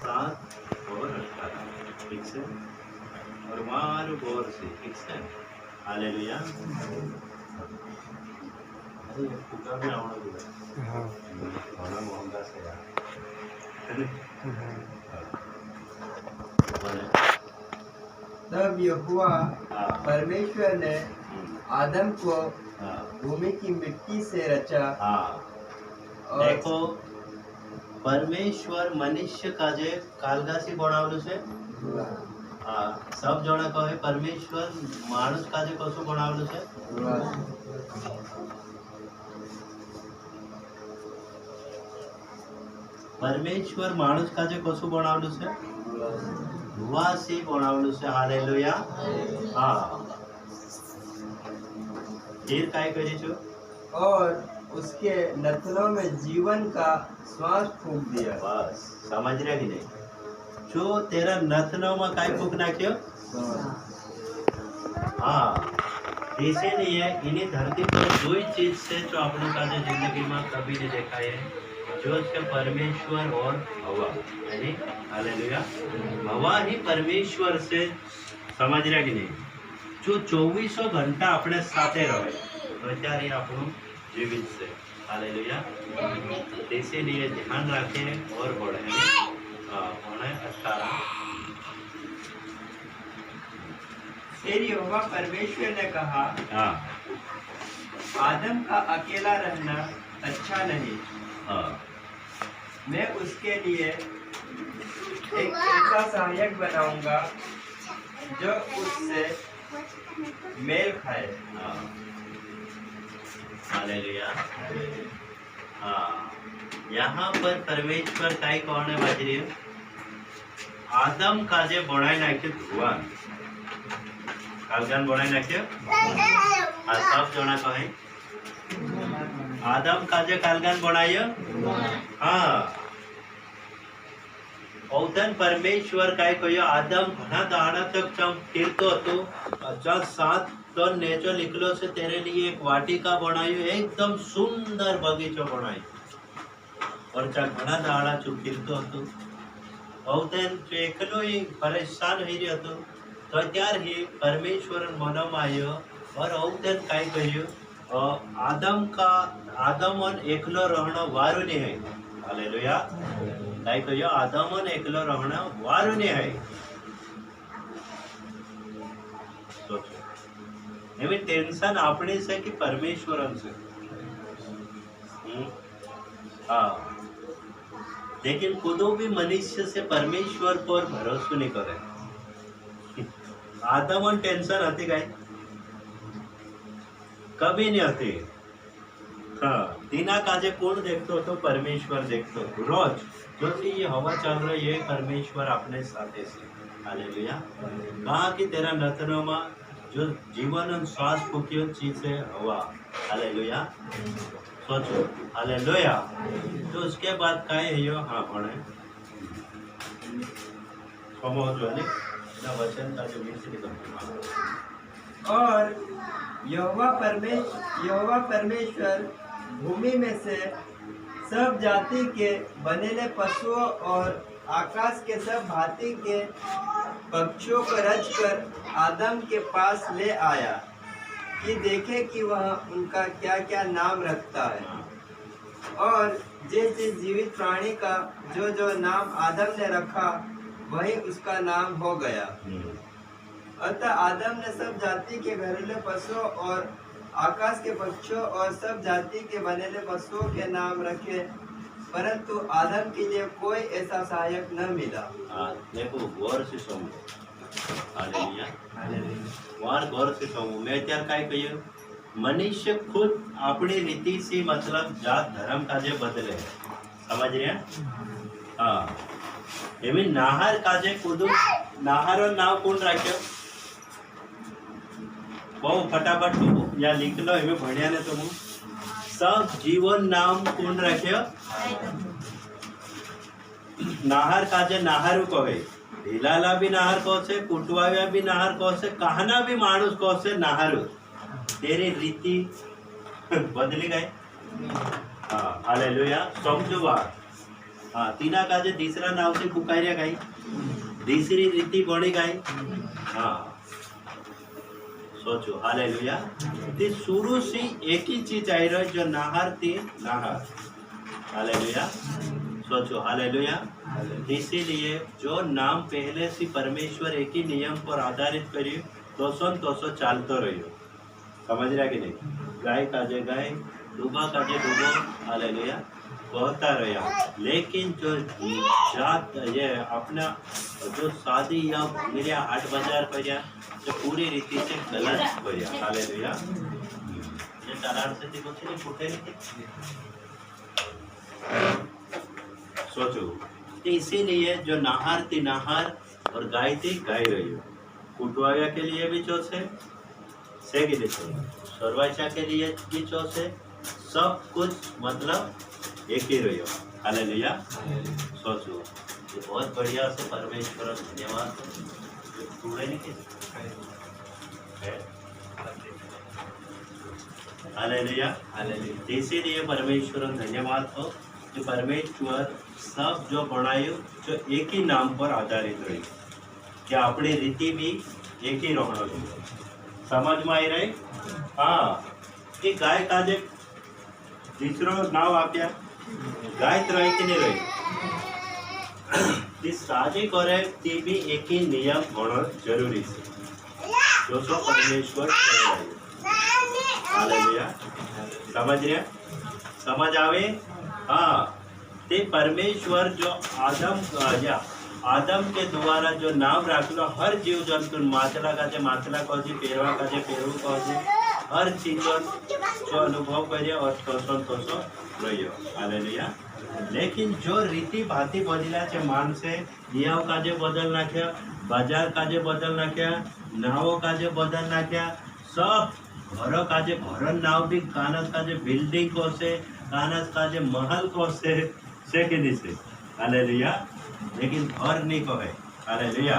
7 और 18, ठीक है। और मारो गौर से, ठीक है। हालेलुया। अरे कुका में आवड़ा बोला। हाँ। होना मोहम्मद से यार। तब यहोवा परमेश्वर ने आदम को भूमि की मिट्टी से रचा। देखो परमेश्वर मनुष्य काजे कालगासी बनावलु छे। सब जना कहे परमेश्वर मानुष काजे कसु बनावलु छे। परमेश्वर मानुष काजे कसु बनावलु छे। धुआसी बनावलु छे। हालेलुया। फिर काय करी छो? और उसके नथनों में जीवन का श्वास फूंक दिया। बस समझ रहे कि नहीं? जो तेरा नथनों में काय फूंक नाख्यो? इसीलिए इन्हीं धरती पर दो ही चीज से जो अपनों का जिंदगी में कभी नहीं देखा है, जो है परमेश्वर और हवा, यानी हालेलुया। हवा ही परमेश्वर से, समझ रहे कि नहीं? जो 24 घंटा अपने साथे रहे तो त्यारे આપણું जीवित से, हालेलुया। इसीलिए ध्यान रखें और बढ़े। 18। फिर यहोवा परमेश्वर ने कहा, आदम का अकेला रहना अच्छा नहीं। मैं उसके लिए एक ऐसा सहायक बनाऊंगा जो उससे मेल खाए। हालेलुया। यहाँ पर परमेश्वर काय कहने बाजी रही? आदम काजे बनाई नाख्यो धुआ, कालगान बनाई नाख्यो। सब जना कहे आदम काजे कालगान बनायो। औतन परमेश्वर काय कह्यो? आदम घना दाड़ा तक चम फिरतो हतो, 7 टन नेचो निकलो से तेरे लिए एक वाटिका बनायो, एकदम सुंदर बगीचो बनायो। और चा घना दाड़ा चु फिरतो हतो। औतन जो एकलो ही परेशान हो रह्यो हतो, तो त्यार ही परमेश्वर मनो में आयो और औतन काय कह्यो? आदम एकलो रहणो वारू नहीं है। हालेलुया। काय कह्यो? आदम एकलो रहणो वारू नहीं है। सोचो, एवं टेंशन अपनी से कि परमेश्वर से। लेकिन खुदो भी मनुष्य से परमेश्वर पर भरोसा नहीं करे। आदम टेंशन आती काय? कभी नहीं आती। दीना काजे कौन देखते तो परमेश्वर देखते रोज। जो ये हवा चल रही है परमेश्वर अपने साथे से। हालेलुया। कहा कि तेरा नथनों में जो जीवन और श्वास फूकियो चीज है हवा। हालेलुया। सोचो, हालेलुया। तो उसके बाद काय है यो? पढ़े समझो ने ना वचन का जो मिश्र करते। और यहोवा परमेश्वर भूमि में से सब जाति के बनेले पशुओं और आकाश के सब भांति के पक्षियों को रचकर आदम के पास ले आया कि देखे कि वह उनका क्या क्या नाम रखता है। और जिस जीवित प्राणी का जो जो नाम आदम ने रखा वही उसका नाम हो गया। अतः आदम ने सब जाति के घरेलू पशुओं और आकाश के पक्षियों और सब जाति के बनेले पशुओं के नाम रखे, परंतु आदम के लिए कोई ऐसा सहायक न मिला। देखो गौर से समझो। हालेलुया। गौर से समझो। मैं त्यार काय कहियो? मनुष्य खुद अपनी रीति से, मतलब जात धर्म काजे बदले। समझ रहे हैं? एवं नाहर काजे खुद नाहर और नाव कौन राख्यो? बहु फटाफट या लिख लो, एवं भणिया ने तो सब जीवन नाम कौन राख्यो? नाहर काजे नाहरु कहे। ढीलाला भी नाहर कहो से, कुटवाया भी नाहर कहो से, कहना भी मानुष कहो से नाहरु। तेरी रीति बदली गई। हालेलुया। समझो बात। हाँ तीना काजे तीसरा नाव से पुकार्या गाई तीसरी रीति बड़ी गाई हाँ सोचो हालेलुया ते शुरू से एक ही चीज आई रहा जो नाहर थी नाहर हालेलुया सोचो हालेलुया इसीलिए जो नाम पहले से परमेश्वर एक ही नियम पर आधारित करियो तो चालतो रहियो समझ रहा कि नहीं गाय काजे गाय डूबा काजे डूबो हालेलुया कहता रहा लेकिन जो जात ये अपना जो शादी या मेरे 8 बाजार पर जो पूरी रीति से गलत हो गया हालेलुया ये तलाड़ से थी कुछ नहीं फूटे नहीं सोचो तो इसीलिए जो नाहार थी नाहार और गाय थी गाय रही हो कुटवाया के लिए भी चोस है से के लिए सर्वाचा के लिए भी चोस है सब कुछ मतलब एक ही रही हो हालेलुया सोचो ये बहुत बढ़िया से परमेश्वर धन्यवाद पूरे नहीं हालेलुया इसीलिए परमेश्वर धन्यवाद हो कि परमेश्वर सब जो बनायो जो एक ही नाम पर आधारित रही क्या अपनी रीति भी एक ही रहना चाहिए समझ में आई रही हाँ कि गाय काजे तीसरो नाव आप्या गाय तो रही कि नहीं रही साजी करे ती भी एक ही नियम होना जरूरी है जो सो परमेश्वर हालेलुया समझ रहे समझ आवे हाँ ते परमेश्वर जो आदम के द्वारा जो नाम राखलो हर जीव जंतु माछला का जे माछला कहे पेरवा का जे पेरू कहे हर चीज जो अनुभव करे और तोसो रहियो हालेलुया लेकिन जो रीति भांति बदला छे मानसे नियम काजे बदल नाख्या बाजार काजे बदल नाख्या नावो काजे बदल नाख्या सब घरों काजे घरन नाव भी कानस काजे बिल्डिंग को से कानस काजे महल को से के नीचे हालेलुया लेकिन घर नहीं कहे हालेलुया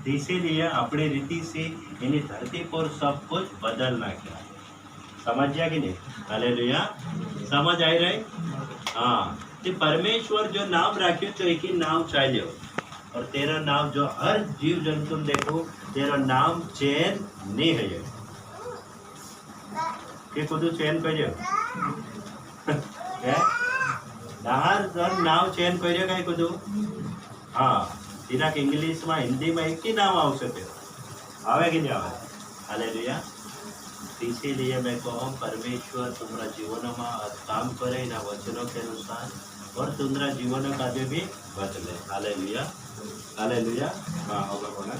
इसीलिए अपनी रीति से इन्हीं धरती पर सब कुछ बदल नाख्या समझ गया कि नहीं हालेलुया समझ आई रही हाँ तो परमेश्वर जो नाम राख्यो तो एक ही नाम चाहिए और तेरा नाम जो हर जीव जंतु देखो तेरा नाम चैन नहीं है कि खुद चैन करियो नाहर नाम चैन करियो कहीं खुद हाँ तीना इंग्लिश में हिंदी में एक ही नाम आवश्य आवे कि नहीं आवे हालेलुया इसीलिए मैं कहूँ परमेश्वर तुम्हारा जीवन में काम करे ना वचनों के अनुसार और तुम्हारा जीवन का भी बदले हालेलुया हालेलुया हाँ होगा बोला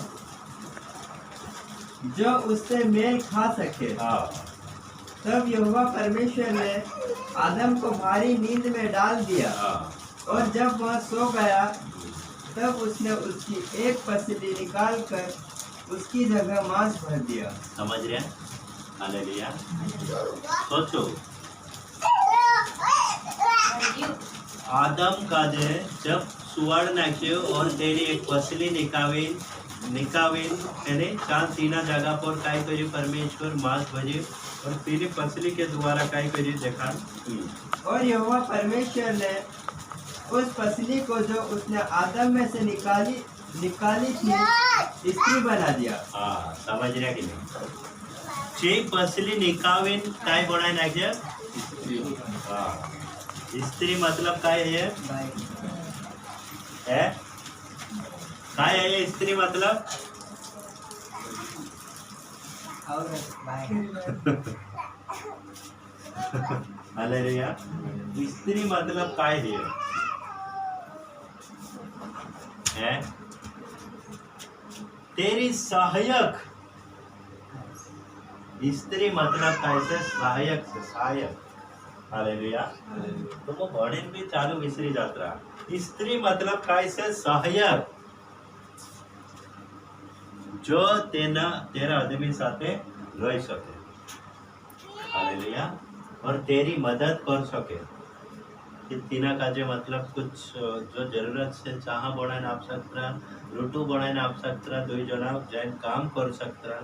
जो उससे मेल खा सके हाँ तब यहोवा परमेश्वर ने आदम को भारी नींद में डाल दिया हाँ और जब वह सो गया तब उसने उसकी एक पसली निकाल कर उसकी जगह मांस भर दिया समझ रहे हैं हालेलुया सोचो आदम का जब सुवर्ण नाख्यो और तेरी एक पसली निकावीन यानी चांद तीना जगह पर काय करी परमेश्वर मांस भरी और तेरी पसली के द्वारा काय करी देखा और यहोवा परमेश्वर ने उस पसली को जो उसने आदम में से निकाली थी स्त्री बना दिया हाँ समझ रहा कि नहीं जे पसली निकावीन काय बनाय नाख्या हाँ स्त्री मतलब काय है काय है स्त्री मतलब हालेलुया स्त्री मतलब काय है तेरी सहायक स्त्री मतलब कैसे सहायक से सहायक हालेलुया तो वो भणीन भी चालू विसरी जात्रा स्त्री मतलब कैसे सहायक जो तेरा आदमी साथे रह सके हालेलुया और तेरी मदद कर सके कि तीना काजे मतलब कुछ जो जरूरत से चाह बनाने आप सकता रोटू बनाने आप सकता दो जना जैन काम कर सकता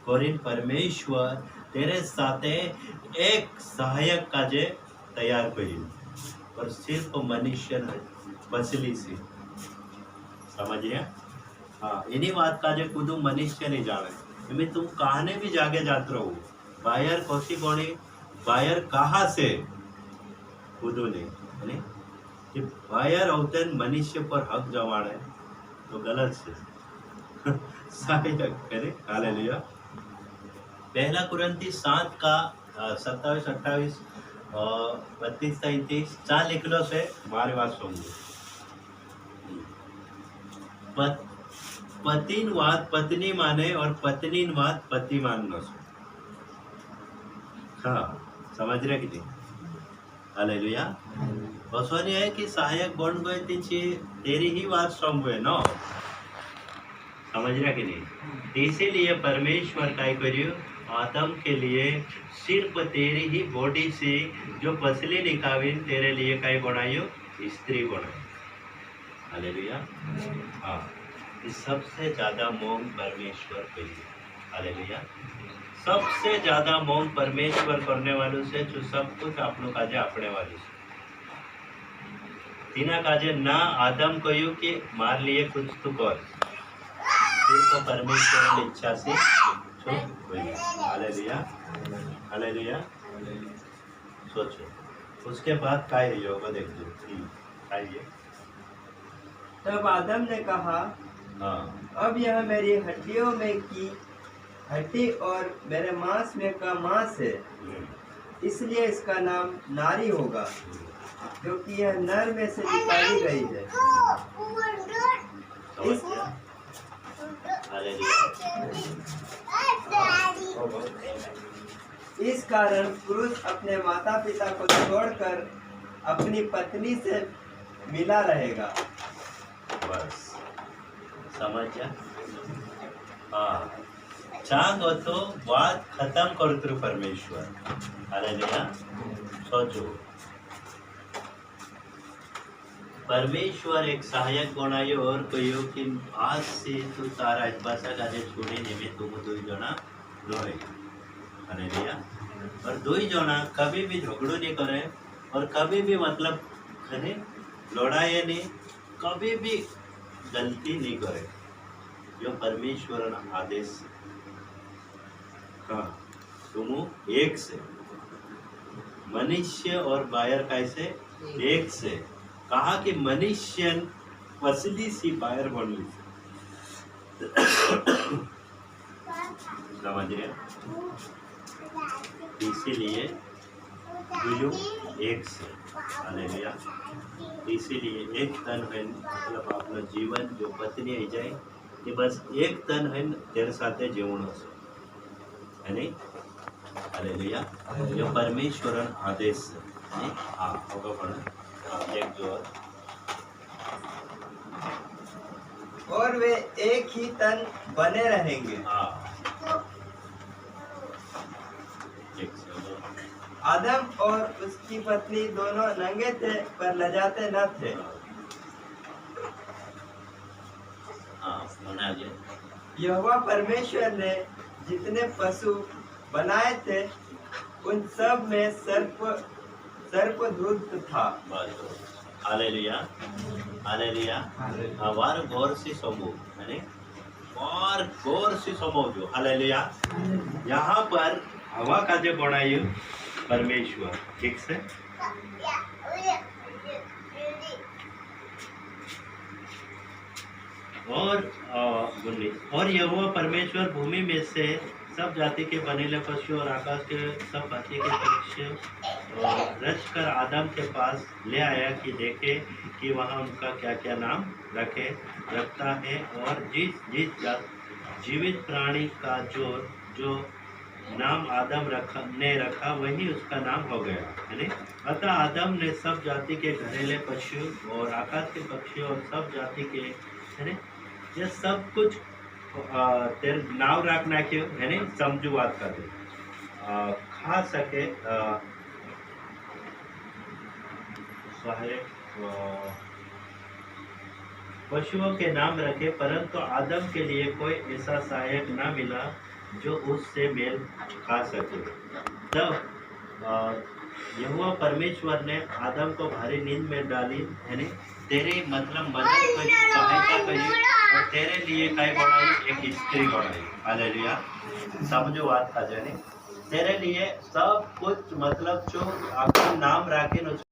कोरिन परमेश्वर तेरे साथे एक सहायक काजे तैयार करी और सिर्फ मनुष्य पसली सी समझ रहे? हाँ, इन्हीं बात का जो खुद मनुष्य नहीं जाने मैं तुम कहने भी जागे जात रहो बाहर कौशी कोणी बाहर कहा से खुद नहीं कि बाहर अवतन मनुष्य पर हक जमाने तो गलत से सहायक करे। हालेलुया। पहला कुरंती 7 का 27, 28, 32, 33 चार लिखलो से मारे बात समझो। पतिन वाद पत्नी माने और पत्नी वाद पति माननो से। हाँ, समझ रहे कि नहीं? हालेलुया। बसवानी है कि सहायक बन गए तेरी ही बात समझे ना, समझ रहा कि नहीं? इसीलिए परमेश्वर काय करियो आदम के लिए सिर्फ तेरी ही बॉडी से जो पसली निकाविन तेरे लिए काय बनाइयो स्त्री बनाई। हालेलुया। हाँ, इस सबसे ज्यादा मोह परमेश्वर करिए। हालेलुया। सबसे ज्यादा मोह परमेश्वर करने वालों से जो सब कुछ आपनो काजे अपने वालों से तीना काजे ना आदम कहियो कि मार लिए कुछ तो कर तो परमेश्वर की इच्छा से हालेलुया। हालेलुया। सोचो उसके बाद काय है योग देख दो आइए। तब आदम ने कहा, हाँ, अब यह मेरी हड्डियों में की हड्डी और मेरे मांस में का मांस है, इसलिए इसका नाम नारी होगा, क्योंकि यह नर में से निकाली गई है। समझ गया? इस कारण पुरुष अपने माता पिता को छोड़कर अपनी पत्नी से मिला रहेगा। बस समझ जा। हाँ, चांग हो तो बात खत्म करतु परमेश्वर। हालेलुया। सोचो परमेश्वर एक सहायक बनायो और कहियो कि आज से तू तारा भाषा काजे छोड़े ने तुम दो जना रोए। हालेलुया। और दो ही जना कभी भी झगड़ो नहीं करे और कभी भी मतलब खने लड़ाई नहीं, कभी भी गलती नहीं करे। जो परमेश्वर आदेश। हाँ, तुम एक से मनुष्य और बायर कैसे एक से कहा कि मनुष्य पसली सी बायर बनी समझ रहे? इसीलिए एक से। हालेलुया। इसीलिए एक तन है मतलब अपना जीवन जो पत्नी आई जाए कि बस एक तन है तेरे साथे जीवनो है नहीं। हालेलुया। जो परमेश्वर आदेश है। हाँ, होगा पण एक जो और वे एक ही तन बने रहेंगे। हाँ, एक से आदम और उसकी पत्नी दोनों नंगे थे पर लजाते न थे। हाँ, बना गया। यहोवा परमेश्वर ने जितने पशु बनाए थे उन सब में सर्पदूत था। हालेलुया। हालेलुया। हमार गौर से समो यानी और गौर से समो जो हालेलुया। यहाँ पर हवा का जो बनाई परमेश्वर ठीक से और यहोवा परमेश्वर भूमि में से सब जाति के बनेले पशु और आकाश के सब भांति के पक्षी रच कर आदम के पास ले आया कि देखे कि वहाँ उनका क्या क्या नाम रखता है। और जिस जीवित प्राणी का जो नाम आदम ने रखा वही उसका नाम हो गया है नहीं। अतः आदम ने सब जाति के घरेले पशु और आकाश के पक्षी और सब जाति के है नहीं ये सब कुछ तेरे नाव रखना क्यों है नहीं समझू बात कर खा सके पशुओं के नाम रखे, परंतु आदम के लिए कोई ऐसा सहायक ना मिला जो उससे मेल खा सके। तब यहोवा परमेश्वर ने आदम को भारी नींद में डाली यानी तेरे मतलब मदद करी सहायता करी और तेरे लिए काय बनाई एक स्त्री बनाई हालेलुया समझो बात का जाने तेरे लिए सब कुछ मतलब जो आपको नाम राखे